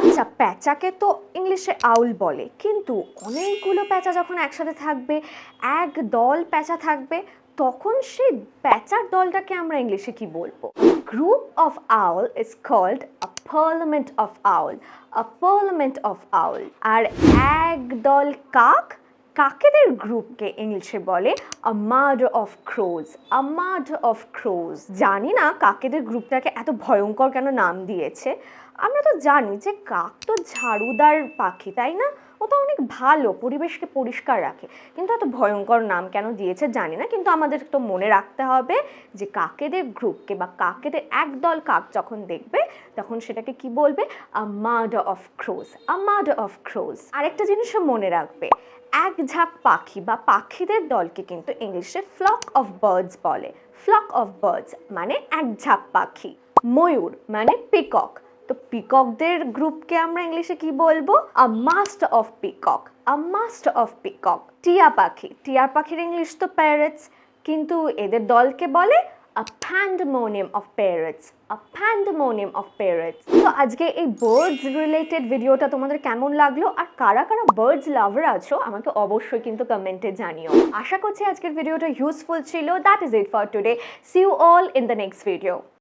আচ্ছা, প্যাঁচাকে তো ইংলিশে আউল বলে, কিন্তু অনেকগুলো প্যাঁচা যখন একসাথে থাকবে, এক দল প্যাঁচা থাকবে, তখন সেই প্যাঁচার দলটাকে আমরা ইংলিশে কি বলবো? Group of owl is called a parliament of owl, a parliament of owl. আর এক দল কাক, কাকেদের গ্রুপকে ইংলিশে বলে a murder of crows, a murder of crows. জানি না কাকেদের গ্রুপটাকে এত ভয়ঙ্কর কেন নাম দিয়েছে। আমরা তো জানি যে কাক তো ঝাড়ুদার পাখি, তাই না? ও তো অনেক ভালো, পরিবেশকে পরিষ্কার রাখে, কিন্তু এত ভয়ঙ্কর নাম কেন দিয়েছে জানি না। কিন্তু আমাদের তো মনে রাখতে হবে যে কাকেদের গ্রুপকে বা কাকেদের একদল কাক যখন দেখবে, তখন সেটাকে কি বলবে? A murder of crows, a murder of crows. আরেকটা জিনিসও মনে রাখবে, এক ঝাঁক পাখি বা পাখিদের দলকে কিন্তু ইংলিশে ফ্লক অফ বার্ডস বলে। ফ্লক অফ বার্ডস মানে এক ঝাঁক পাখি। ময়ূর মানে পিকক, তো পিককদের গ্রুপকে আমরা ইংলিশে কি বলবো? A master of peacock, a master of peacock. টিয়া পাখি, টিয়া পাখির ইংলিশ তো প্যারটস, কিন্তু এদের দলকে বলে a pandemonium of parrots, a pandemonium of parrots. তো আজকে এই বার্ডস রিলেটেড ভিডিওটা তোমাদের কেমন লাগলো, আর কারা কারা বার্ডস লাভার আছো আমাকে অবশ্যই কিন্তু কমেন্টে জানিও। আশা করছি আজকের ভিডিওটা ইউজফুল ছিল। That is it for today. See you all in the next video.